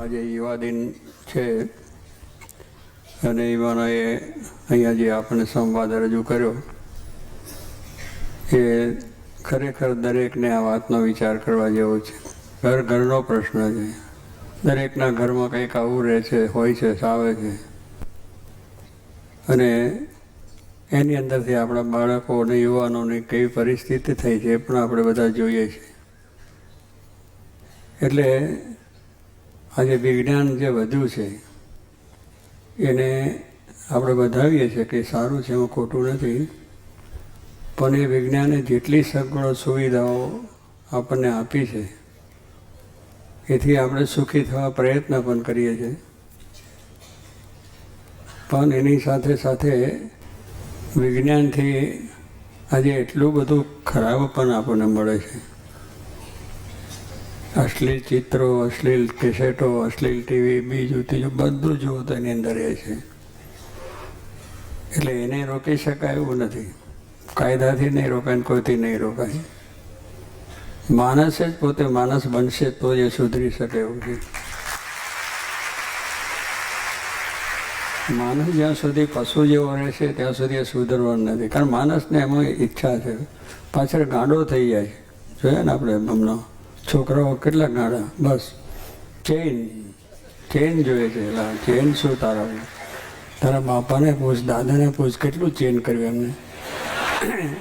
આજે યુવા દિન છે અને યુવાનોએ અહીંયા જે આપણે સંવાદ રજૂ કર્યો એ ખરેખર દરેકને આ વાતનો વિચાર કરવા જેવો છે. ઘરનો પ્રશ્ન છે. દરેકના ઘરમાં કંઈક આવું રહે છે, હોય છે, આવે છે અને એની અંદરથી આપણા બાળકો અને યુવાનોની કેવી પરિસ્થિતિ થઈ છે એ પણ આપણે બધા જોઈએ છીએ. એટલે આજે વિજ્ઞાન જે વધ્યું છે એને આપણે વધાવીએ છીએ કે સારું છે, એમાં ખોટું નથી, પણ એ વિજ્ઞાને જેટલી સગવડો સુવિધાઓ આપણને આપી છે એથી આપણે સુખી થવા પ્રયત્ન પણ કરીએ છીએ, પણ એની સાથે સાથે વિજ્ઞાનથી આજે એટલું બધું ખરાબ પણ આપણને મળે છે. અશ્લીલ ચિત્રો, અશ્લીલ કેસેટો, અશ્લીલ ટીવી, બીજું ત્રીજું બધું જુઓ તો એની અંદર એ છે. એટલે એને રોકી શકાય એવું નથી. કાયદાથી નહીં રોકાય, કોઈથી નહીં રોકાય. માણસે જ પોતે માણસ બનશે તો એ સુધરી શકે એવું છે. માણસ જ્યાં સુધી પશુ જેવો રહેશે ત્યાં સુધી એ સુધરવાનું નથી. કારણ માણસને એમાં ઈચ્છા છે, પાછળ ગાંડો થઈ જાય. જોઈએ ને આપણે હમણાં છોકરાઓ કેટલા ગાંડા, બસ ચેન જોઈએ છે. ચેન શું તારા બાપાને પૂછ, દાદાને પૂછ, કેટલું ચેન કર્યું એમને.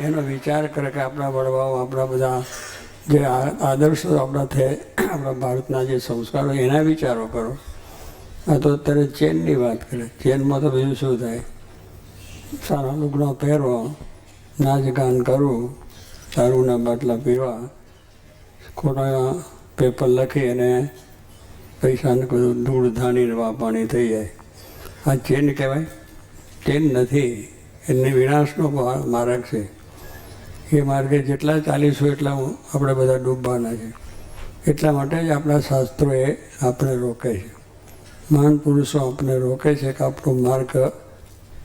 એનો વિચાર કરે કે આપણા વડવાઓ, આપણા બધા જે આદર્શો આપણા ભારતના જે સંસ્કારો એના વિચારો કરો. આ તો અત્યારે ચેનની વાત કરે. ચેનમાં તો બીજું શું થાય? સારા લુગડા પહેરવા, નાચ ગાન કરવું, દારૂના બાટલા પીવા, ખોટા પેપર લખી અને પૈસાને બધું ધૂળ ધાણી વાપાણી થઈ જાય. આ ચેન કહેવાય? ચેન નથી. એને વિનાશનો માર્ગ છે. એ માર્ગે જેટલા ચાલીશું એટલા આપણે બધા ડૂબવાના છે. એટલા માટે જ આપણા શાસ્ત્રોએ આપણે રોકે છે. મહાન પુરુષો આપણે રોકે છે કે આપણો માર્ગ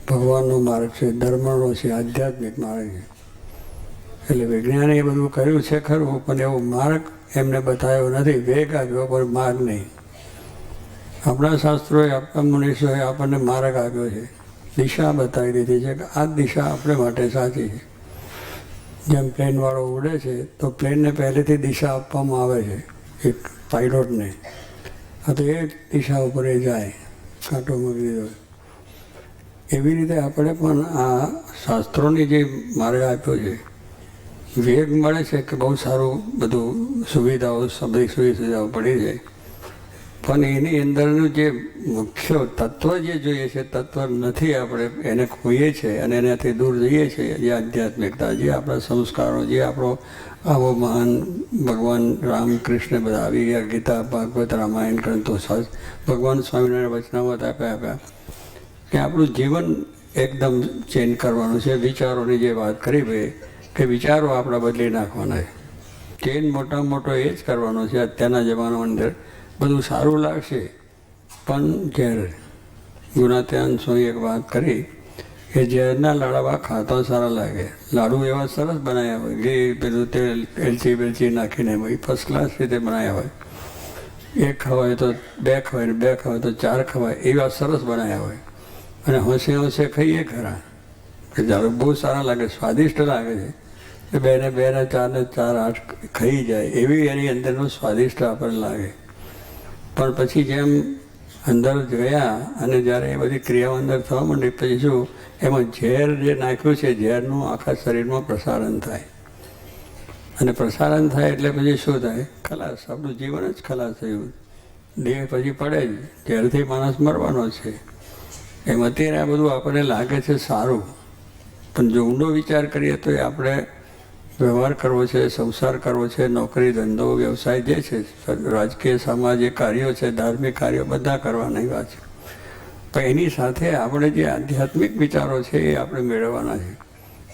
ભગવાનનો માર્ગ છે, ધર્મનો છે, આધ્યાત્મિક માર્ગ છે. એટલે વિજ્ઞાને એ બધું કર્યું છે ખરું, પણ એવો માર્ગ એમને બતાવ્યો નથી. વેગ આપ્યો પણ માર્ગ નહીં. આપણા શાસ્ત્રોએ, આપણા મુનીષોએ આપણને માર્ગ આપ્યો છે, દિશા બતાવી દીધી છે કે આ દિશા આપણે માટે સાચી છે. જેમ પ્લેનવાળો ઉડે છે તો પ્લેનને પહેલેથી દિશા આપવામાં આવે છે એક પાયલોટને. આ તો એ દિશા ઉપર એ જાય, કાંટો મૂકી દીધો. એવી રીતે આપણે પણ આ શાસ્ત્રોની જે માર્ગ આપ્યો છે, વેગ મળે છે કે બહુ સારું બધું સુવિધાઓ, બધી સુવિધાઓ પડી જાય, પણ એની અંદરનું જે મુખ્ય તત્વ જે જોઈએ છે તત્વ નથી. આપણે એને ખોઈએ છીએ અને એનાથી દૂર જઈએ છીએ. જે આધ્યાત્મિકતા, જે આપણા સંસ્કારો, જે આપણો આવો મહાન ભગવાન રામ કૃષ્ણ બધા આવી ગયા, ગીતા, ભાગવત, રામાયણ ગ્રંથો, ભગવાન સ્વામિનારાયણ વચનામત આપ્યા કે આપણું જીવન એકદમ ચેન્જ કરવાનું છે. વિચારોની જે વાત કરી ભાઈ કે વિચારો આપણા બદલી નાખવાના છે. ચેન્જ મોટામાં મોટો એ જ કરવાનો છે. અત્યારના જમાનાની અંદર બધું સારું લાગશે પણ ઝેર. ગુણાત્યાન સ્વામી એક વાત કરી કે ઝેરના લાડવા ખાતા સારા લાગે. લાડુ એવા સરસ બનાવ્યા હોય, ઘી પેલું તેલ, એલચી બેલચી નાખીને ભાઈ ફર્સ્ટ ક્લાસ રીતે બનાવ્યા હોય. એક ખવાય તો બે ખવાય, બે ખવાય તો ચાર ખવાય, એવા સરસ બનાવ્યા હોય. અને હોંશે હોંશે ખાઈએ ખરા કે જ્યારે બહુ સારા લાગે, સ્વાદિષ્ટ લાગે છે. બેને ચારને ચાર આઠ ખાઈ જાય એવી એની અંદરનું સ્વાદિષ્ટ આપણને લાગે. પણ પછી જેમ અંદર ગયા અને જ્યારે એ બધી ક્રિયાઓ અંદર થવા માંડી પછી શું, એમાં ઝેર જે નાખ્યું છે, ઝેરનું આખા શરીરમાં પ્રસારણ થાય. અને પ્રસારણ થાય એટલે પછી શું થાય? ખલાસ. આપણું જીવન જ ખલાસ થયું. દેહ પછી પડે જ. ઝેરથી માણસ મરવાનો છે. એમ અત્યારે આ બધું આપણને લાગે છે સારું, પણ જો ઊંડો વિચાર કરીએ તો એ આપણે વ્યવહાર કરવો છે, સંસાર કરવો છે, નોકરી ધંધો વ્યવસાય જે છે, રાજકીય સામાજિક કાર્યો છે, ધાર્મિક કાર્યો બધા કરવાના વાત છે. પણ એની સાથે આપણે જે આધ્યાત્મિક વિચારો છે એ આપણે મેળવવાના છે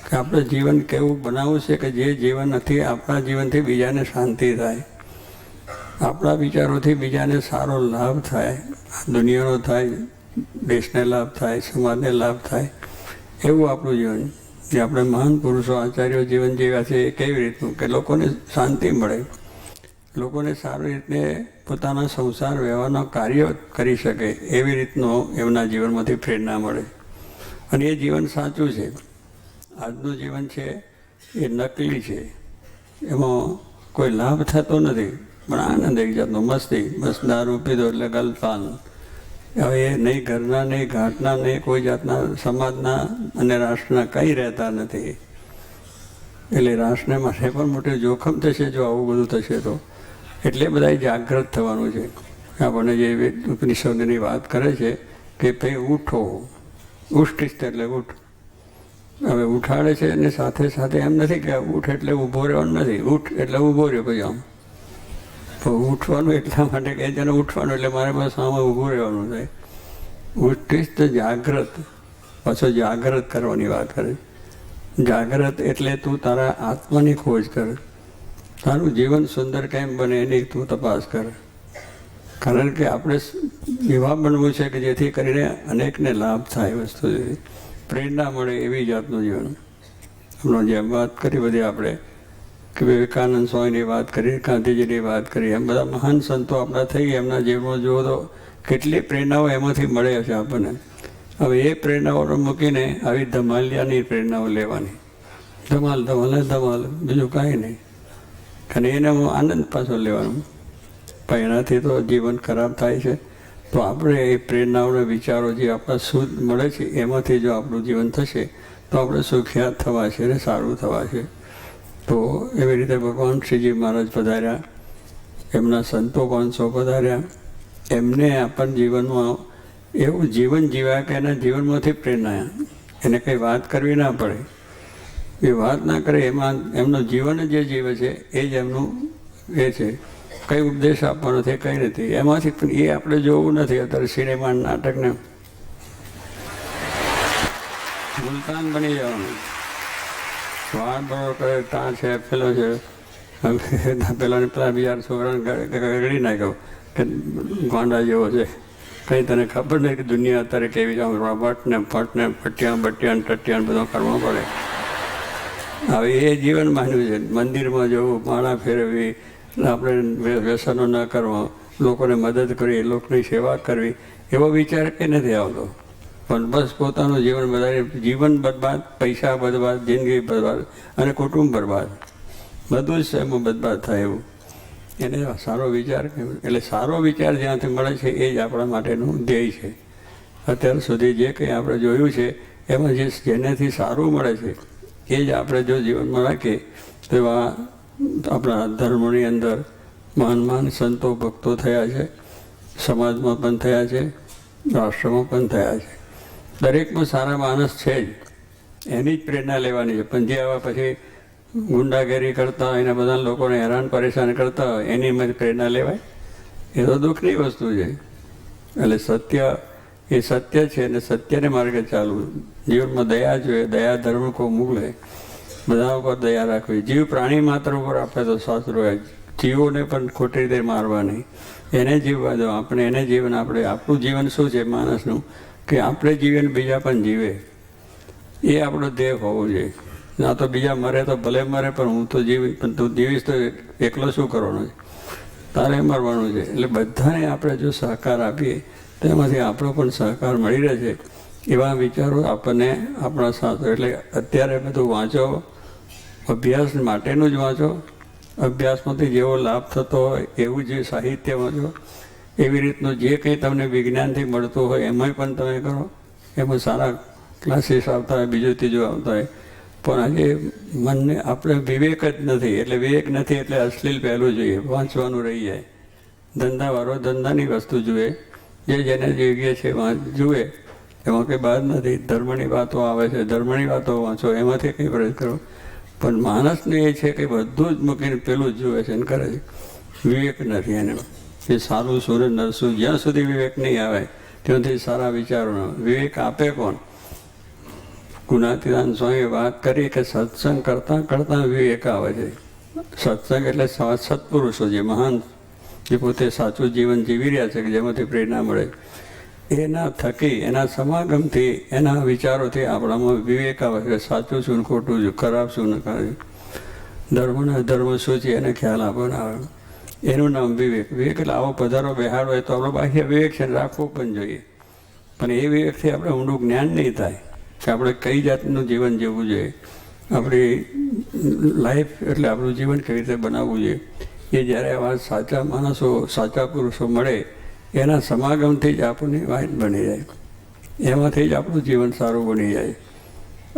કે આપણે જીવન કેવું બનાવવું છે કે જે જીવનથી આપણા જીવનથી બીજાને શાંતિ થાય, આપણા વિચારોથી બીજાને સારો લાભ થાય, દુનિયાનો થાય, દેશને લાભ થાય, સમાજને લાભ થાય, એવું આપણું જીવન. જે આપણે મહાન પુરુષો આચાર્યો જીવન જીવ્યા છે એ કેવી રીતનું કે લોકોને શાંતિ મળે. લોકોને સારી રીતે પોતાના સંસાર વ્યવહારનો કાર્ય કરી શકે એવી રીતનો એમના જીવનમાંથી પ્રેરણા મળે. અને એ જીવન સાચું છે. આજનું જીવન છે એ નકલી છે, એમાં કોઈ લાભ થતો નથી, પણ આનંદ એક જાતનો મસ્તી, બસ દારૂ પીધો એટલે ગલફાન. હવે એ નહીં ઘરના, નહીં ઘાટના, નહીં કોઈ જાતના સમાજના અને રાષ્ટ્રના કંઈ રહેતા નથી. એટલે રાષ્ટ્રને માટે પણ મોટું જોખમ થશે જો આવું બધું થશે તો. એટલે બધાએ જાગૃત થવાનું છે. આપણને જે ઉપનિષદની વાત કરે છે કે ભાઈ ઉઠો, ઉષ્ટિસ્થ એટલે ઉઠ. હવે ઉઠાડે છે અને સાથે સાથે એમ નથી કે ઉઠ એટલે ઊભો રહેવાનું નથી, ઉઠ એટલે ઊભો રહ્યો પછી આમ. તો ઉઠવાનું એટલા માટે કહે છે ને ઉઠવાનું એટલે મારે બસ આમાં ઊભું રહેવાનું થાય. ઉષ્ટિસ્થ જાગ્રત, પાછો જાગ્રત કરવાની વાત કરે. જાગ્રત એટલે તું તારા આત્માની ખોજ કર, તારું જીવન સુંદર કેમ બને એની તું તપાસ કર. કારણ કે આપણે એવા બનવું છે કે જેથી કરીને અનેકને લાભ થાય, વસ્તુ પ્રેરણા મળે એવી જાતનું જીવન. હમણાં જેમ વાત કરી બધી આપણે કે વિવેકાનંદ સ્વામીની વાત કરી, ગાંધીજીની વાત કરી, એમ બધા મહાન સંતો આપણા થઈ ગયા. એમના જીવનમાં જુઓ તો કેટલી પ્રેરણાઓ એમાંથી મળે છે આપણને. હવે એ પ્રેરણાઓને મૂકીને આવી ધમાલિયાની પ્રેરણાઓ લેવાની. ધમાલ ધમાલ ને ધમાલ, બીજું કાંઈ નહીં. અને એને આનંદ પાછો લેવાનો. પણ એનાથી તો જીવન ખરાબ થાય છે. તો આપણે એ પ્રેરણાઓના વિચારો જે આપણા શુદ્ધ મળે છે એમાંથી જો આપણું જીવન થશે તો આપણે સુખ્યાત થવા છે અને સારું થવા છે. તો એવી રીતે ભગવાન શ્રીજી મહારાજ પધાર્યા, એમના સંતો 500 પધાર્યા. એમને આપણને જીવનમાં એવું જીવન જીવ્યા કે એના જીવનમાંથી પ્રેરણા, એને કંઈ વાત કરવી ના પડે. એ વાત ના કરે, એમાં એમનું જીવન જે જીવે છે એ જ એમનું એ છે. કંઈ ઉપદેશ આપવાનો નથી, કંઈ નથી એમાંથી. પણ એ આપણે જોવું નથી. અત્યારે સિનેમા નાટકને મુલતાન બની જવાનું. વાળ બરોબર કરે, ત્યાં છે પેલો છે, પેલાને પેલા બીજા છોકરાને ગળી નાખ્યો કે ગોંડા જેવો છે. કંઈ તને ખબર નહીં કે દુનિયા અત્યારે કેવી છે. રોબોટને ફટને પટ્યા બટ્યા ટટ્યા બધું કરવું પડે. હવે એ જીવન માન્યું છે. મંદિરમાં જવું, માળા ફેરવવી, આપણે વ્યસનો ન કરવા, લોકોને મદદ કરવી, લોકોની સેવા કરવી, એવો વિચાર કે નથી આવતો. પણ બસ પોતાનું જીવન વધારે, જીવન બરબાદ, પૈસા બરબાદ, જિંદગી બરબાદ અને કુટુંબ બરબાદ, બધું જ એમાં બરબાદ થાય એવું. એને સારો વિચાર, એટલે સારો વિચાર જ્યાંથી મળે છે એ જ આપણા માટેનું ધ્યેય છે. અત્યાર સુધી જે કંઈ આપણે જોયું છે એમાં જેનાથી સારું મળે છે એ જ આપણે જો જીવનમાં રાખીએ તો એવા આપણા ધર્મોની અંદર મહાન મહાન સંતો ભક્તો થયા છે, સમાજમાં પણ થયા છે, રાષ્ટ્રમાં પણ થયા છે. દરેકમાં સારા માણસ છે જ, એની જ પ્રેરણા લેવાની છે. પણ જે આવા પછી ગુંડાગીરી કરતા હોય, એના બધા લોકોને હેરાન પરેશાન કરતા હોય, એની એમાં પ્રેરણા લેવાય? એ તો દુઃખની વસ્તુ છે. એટલે સત્ય એ સત્ય છે અને સત્યને માર્ગે ચાલવું. જીવનમાં દયા જોઈએ, દયા ધર્મ કો મૂળ હે. બધા ઉપર દયા રાખવી. જીવ પ્રાણી માત્ર ઉપર આપે તો શાસ્ત્રો હોય. જીવોને પણ ખોટી રીતે મારવા નહીં, એને જીવવા દો. આપણે એને જીવન, આપણે આપણું જીવન શું છે માણસનું, કે આપણે જીવન બીજા પણ જીવે, એ આપણો ધ્યેય હોવો જોઈએ. ના તો બીજા મરે તો ભલે મરે, પણ હું તો જીવી, પણ તું જીવીશ તો એકલો શું કરવાનો છે? તારે મરવાનું છે. એટલે બધાને આપણે જો સહકાર આપીએ તો એમાંથી આપણો પણ સહકાર મળી રહે છે. એવા વિચારો આપણને આપણા સાથે. એટલે અત્યારે બધું વાંચો, અભ્યાસ માટેનું જ વાંચો. અભ્યાસમાંથી જેવો લાભ થતો હોય એવું જે સાહિત્ય વાંચો. એવી રીતનું જે કંઈ તમને વિજ્ઞાનથી મળતું હોય એમાંય પણ તમે કરો. એમાં સારા ક્લાસીસ આવતા હોય, બીજું ત્રીજું આવતા હોય. પણ આજે મનને આપણે વિવેક જ નથી. એટલે વિવેક નથી એટલે અશ્લીલ પહેલું જોઈએ, વાંચવાનું રહી જાય. ધંધાવાળો ધંધાની વસ્તુ જુએ, જે જેને યોગ્ય છે જુએ, એમાં કંઈ બહાર નથી. ધર્મની વાતો આવે છે, ધર્મની વાતો વાંચો, એમાંથી કંઈ પ્રયાસ કરો. પણ માણસને એ છે કે બધું જ મૂકીને પેલું જ જુએ છે અને કરે છે. વિવેક નથી એને. એ સારું શું ને નરસું, જ્યાં સુધી વિવેક નહીં આવે ત્યાંથી સારા વિચારોનો વિવેક આપે કોણ? ગુણાતીતાન સ્વામીએ વાત કરી કે સત્સંગ કરતાં કરતાં વિવેક આવે છે. સત્સંગ એટલે સત્પુરુષો, જે મહાન, જે પોતે સાચું જીવન જીવી રહ્યા છે, કે જેમાંથી પ્રેરણા મળે, એના થકી, એના સમાગમથી, એના વિચારોથી આપણામાં વિવેક આવે છે. સાચું શું ને ખોટું શું, ખરાબ શું ને ખરાબ, ધર્મ ને અધર્મ શું છે એને ખ્યાલ આપણને આવે. એનું નામ વિવેક. વિવેક એટલે આવો પધારો બેહાડો હોય તો આપણો બાહ્ય વિવેક છે, રાખવો પણ જોઈએ. પણ એ વિવેકથી આપણે ઊંડું જ્ઞાન નહીં થાય કે આપણે કઈ જાતનું જીવન જીવવું જોઈએ, આપણી લાઈફ એટલે આપણું જીવન કેવી રીતે બનાવવું જોઈએ. એ જ્યારે આવા સાચા માણસો, સાચા પુરુષો મળે એના સમાગમથી જ આપણને વાત બની જાય, એમાંથી જ આપણું જીવન સારું બની જાય.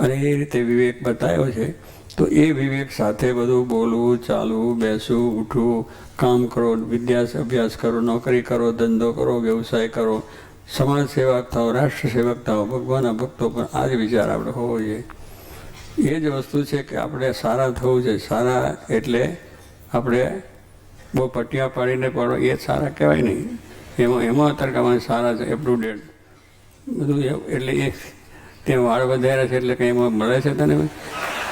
અને એ રીતે વિવેક બતાવ્યો છે. તો એ વિવેક સાથે બધું બોલવું, ચાલવું, બેસવું, ઉઠવું, કામ કરો, અભ્યાસ કરો, નોકરી કરો, ધંધો કરો, વ્યવસાય કરો, સમાજ સેવક થાઓ, રાષ્ટ્ર સેવક થાઓ, ભગવાનના ભક્તો. પણ આ જ વિચાર આપણે હોવો જોઈએ. એ જ વસ્તુ છે કે આપણે સારા થવું છે. સારા એટલે આપણે બહુ પટિયા પાડીને પડો એ સારા કહેવાય નહીં. એમાં અત્યારે અમારે સારા છે, અપટુડેટ બધું એટલે એ તે વાળ વધાર્યા છે એટલે કંઈ એમાં મળે છે તને.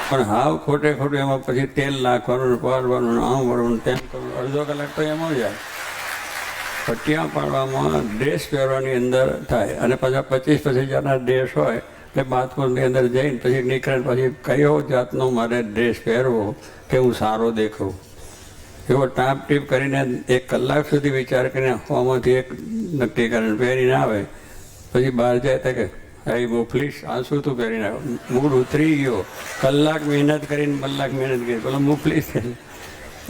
પણ હાવ ખોટે ખોટું એમાં પછી તેલ નાખવાનું, પાડવાનું, આમ વળવાનું, તેમ કરવાનું, અડધો કલાક તો એમાં જાય. પટિયા પાડવામાં ડ્રેસ પહેરવાની અંદર થાય અને પાછા 25,000 ડ્રેસ હોય એટલે બાથરૂમની અંદર જઈને પછી નીકળે પછી કયો જાતનો મારે ડ્રેસ પહેરવો કે હું સારો દેખાઉં એવો ટાપ ટીપ કરીને 1 કલાક સુધી વિચાર કરીને આમાંથી એક નક્કી કરીને પહેરીને આવે. પછી બહાર જાય તો કે એ મોફલીશ આ શું તું પહેરીને આવ્યો, મૂડ ઉતરી ગયો. કલાક મહેનત કરીને કલાક મહેનત કરી પેલો મોફલીશ છે.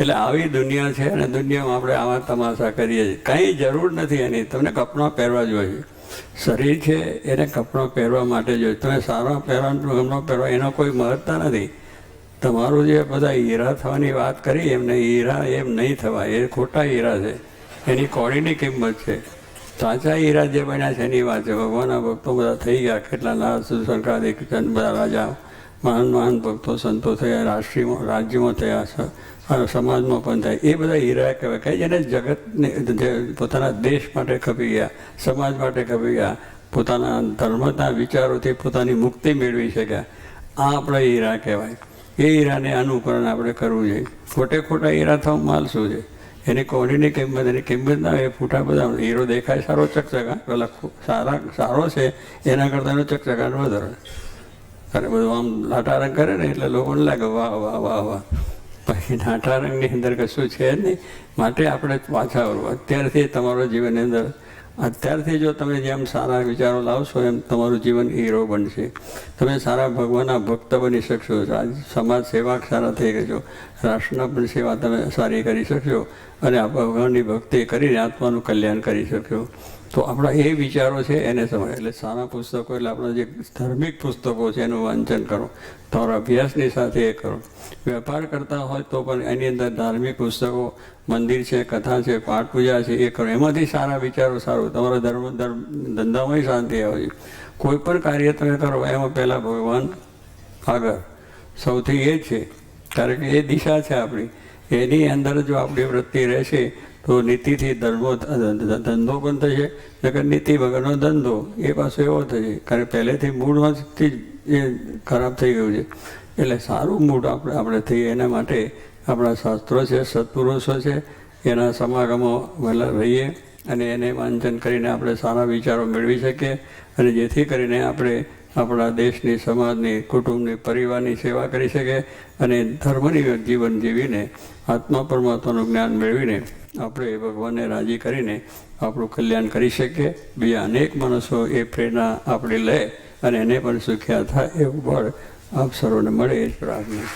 એટલે આવી દુનિયા છે અને દુનિયામાં આપણે આવા તમાશા કરીએ છીએ. કંઈ જરૂર નથી એની. તમને કપડાં પહેરવા જોઈએ. શરીર છે એને કપડાં પહેરવા માટે જોઈએ. તમે સારા પહેરવાનું કપડાં પહેરવા એનો કોઈ મહત્તા નથી. તમારું જે બધા હીરા થવાની વાત કરી એમને હીરા એમ નહીં થવા, એ ખોટા હીરા છે. એની કોડીની કિંમત છે. સાચા હીરા જે બન્યા છે એની વાત છે. ભગવાનના ભક્તો બધા થઈ ગયા, કેટલા નારદ શંકરાદિક બધા રાજા, મહાન મહાન ભક્તો સંતો થયા, રાજ્યમાં થયા, સમાજમાં પણ થાય. એ બધા હીરા કહેવાય કે જેને જગતને પોતાના દેશ માટે ખપી ગયા, સમાજ માટે ખપી ગયા, પોતાના ધર્મના વિચારોથી પોતાની મુક્તિ મેળવી શક્યા. આ આપણા હીરા કહેવાય. એ હીરાને અનુકરણ આપણે કરવું જોઈએ. ખોટે ખોટા હીરા થવા માલ શું છે? એની કોડીની કિંમત, એની કિંમત ના હોય. ફૂટા બધા હીરો દેખાય સારો ચકચકા, પેલા સારો છે એના કરતાં એનો ચકચકાટ વધારે. અને બધું આમ લાટા રંગ કરે ને એટલે લોકોને લાગે વાહ વાહ વાહ વાહ. પછી લાટા રંગની અંદર કશું છે જ નહીં. માટે આપણે પાછા વળવું. અત્યારથી તમારા જીવનની અંદર અત્યારથી જો તમે જેમ સારા વિચારો લાવશો એમ તમારું જીવન હીરો બનશે. તમે સારા ભગવાનના ભક્ત બની શકશો. સમાજ સેવા સારા થઈ શકશો. રાષ્ટ્રના પણ સેવા તમે સારી કરી શકશો અને આ ભગવાનની ભક્તિ કરીને આત્માનું કલ્યાણ કરી શકશો. તો આપણા એ વિચારો છે એને સમય એટલે સારા પુસ્તકો એટલે આપણા જે ધાર્મિક પુસ્તકો છે એનું વાંચન કરો. તમારા અભ્યાસની સાથે એ કરો. વેપાર કરતા હોય તો પણ એની અંદર ધાર્મિક પુસ્તકો, મંદિર છે, કથા છે, પાઠ પૂજા છે એ કરો. એમાંથી સારા વિચારો સારું. તમારા ધંધામાં શાંતિ આવે છે. કોઈ પણ કાર્ય તમે કરો એમાં પહેલાં ભગવાન આગળ સૌથી એ છે. કારણ કે એ દિશા છે આપણી. એની અંદર જો આપણી વૃત્તિ રહેશે તો નીતિથી ધંધો પણ થશે. નકર નીતિ વગરનો ધંધો એ પાછો એવો થશે. કારણ કે પહેલેથી મૂળમાંથી જ એ ખરાબ થઈ ગયું છે. એટલે સારું મૂળ આપણે થઈએ એના માટે આપણા શાસ્ત્રો છે, સત્પુરુષો છે, એના સમાગમો વહેલા રહીએ અને એને વાંચન કરીને આપણે સારા વિચારો મેળવી શકીએ અને જેથી કરીને આપણે આપણા દેશની, સમાજની, કુટુંબની, પરિવારની સેવા કરી શકીએ અને ધર્મની જીવન જીવીને આત્મા પરમાત્માનું જ્ઞાન મેળવીને આપણે ભગવાનને રાજી કરીને આપણું કલ્યાણ કરી શકીએ. બીજા અનેક માણસો એ પ્રેરણા આપણે લે અને એને પણ સુખ્યા થાય એવું બળ આપ સર્વને મળે એ જ પ્રાર્થના.